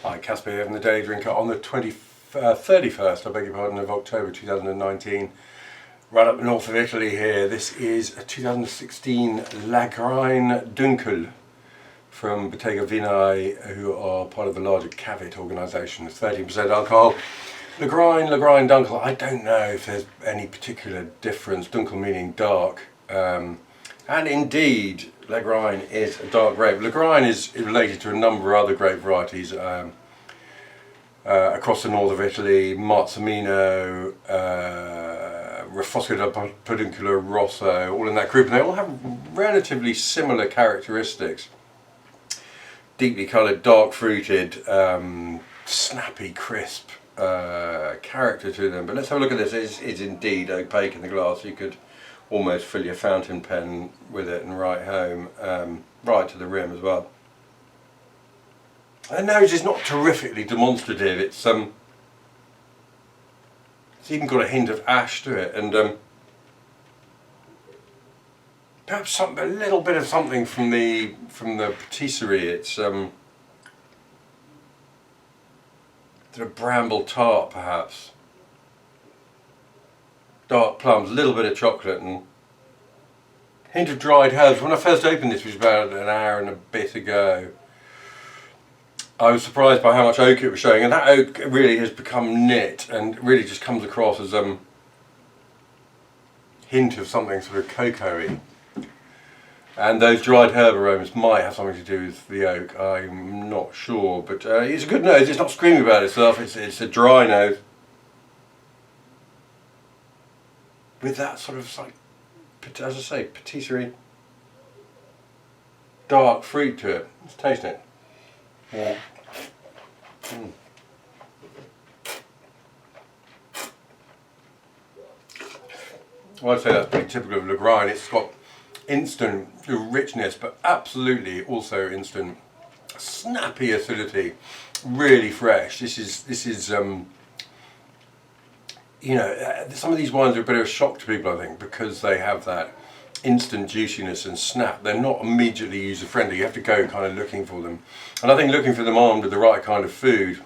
Hi, Caspar here from the Daily Drinker on the 31st, I beg your pardon, of October 2019. Right up north of Italy here. This is a 2016 Lagrein Dunkel from Bottega Vinai, who are part of the larger Cavit organisation. It's 13% alcohol. Lagrein, Dunkel, I don't know if there's any particular difference. Dunkel meaning dark. And indeed, Lagrein is a dark grape. Lagrein is related to a number of other grape varieties across the north of Italy. Marzemino, Fosco del Peduncolo Rosso, all in that group. And they all have relatively similar characteristics. Deeply coloured, dark fruited, snappy, crisp character to them. But let's have a look at this. It's indeed opaque in the glass. You could almost fill your fountain pen with it and write home, right to the rim as well. The nose is not terrifically demonstrative. It's even got a hint of ash to it, and perhaps a little bit of something from the patisserie. It's sort of bramble tart, perhaps. Dark plums, a little bit of chocolate, and a hint of dried herbs. When I first opened this, which was about an hour and a bit ago, I was surprised by how much oak it was showing, and that oak really has become knit and really just comes across as a hint of something sort of cocoa-y. And those dried herb aromas might have something to do with the oak, I'm not sure, but it's a good nose. It's not screaming about itself, it's a dry nose with that sort of, like, as I say, patisserie, dark fruit to it. Let's taste it. Yeah. Well, I'd say that's pretty typical of Lagrein. It's got instant richness, but absolutely also instant snappy acidity. Really fresh. This is you know, some of these wines are a bit of a shock to people, I think, because they have that instant juiciness and snap. They're not immediately user friendly. You have to go kind of looking for them, and I think looking for them armed with the right kind of food.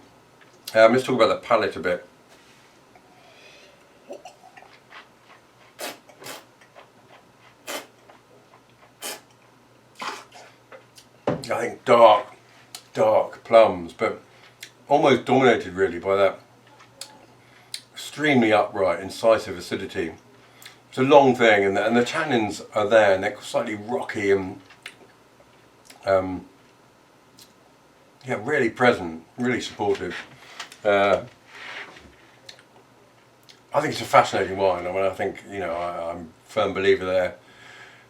Let's talk about the palate a bit. I think dark plums, but almost dominated really by that extremely upright, incisive acidity. It's a long thing, and the tannins are there, and they're slightly rocky and yeah, really present, really supportive. I think it's a fascinating wine. I mean, I think, you know, I'm a firm believer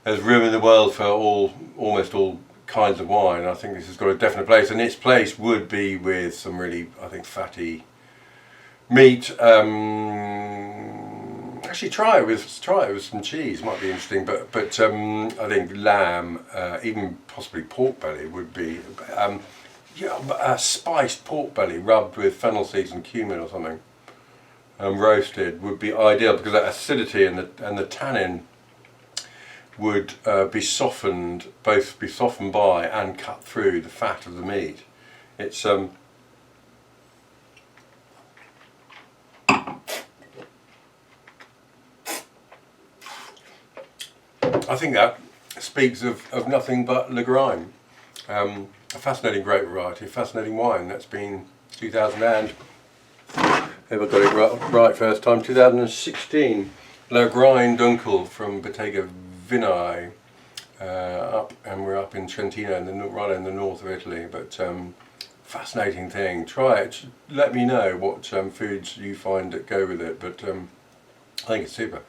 there's room in the world for almost all kinds of wine. I think this has got a definite place, and its place would be with some really, I think, fatty meat. Actually, try it with some cheese. Might be interesting, but I think lamb, even possibly pork belly, would be a spiced pork belly rubbed with fennel seeds and cumin or something, roasted, would be ideal, because that acidity and the tannin would be softened by and cut through the fat of the meat. It's I think that speaks of nothing but Lagrein. A fascinating grape variety, a fascinating wine. That's been 2000 and, if I got it right first time, 2016. Lagrein Dunkel from Bottega Vinai, and we're up in Trentino, right in the north of Italy. But fascinating thing. Try it. Let me know what foods you find that go with it. But I think it's super.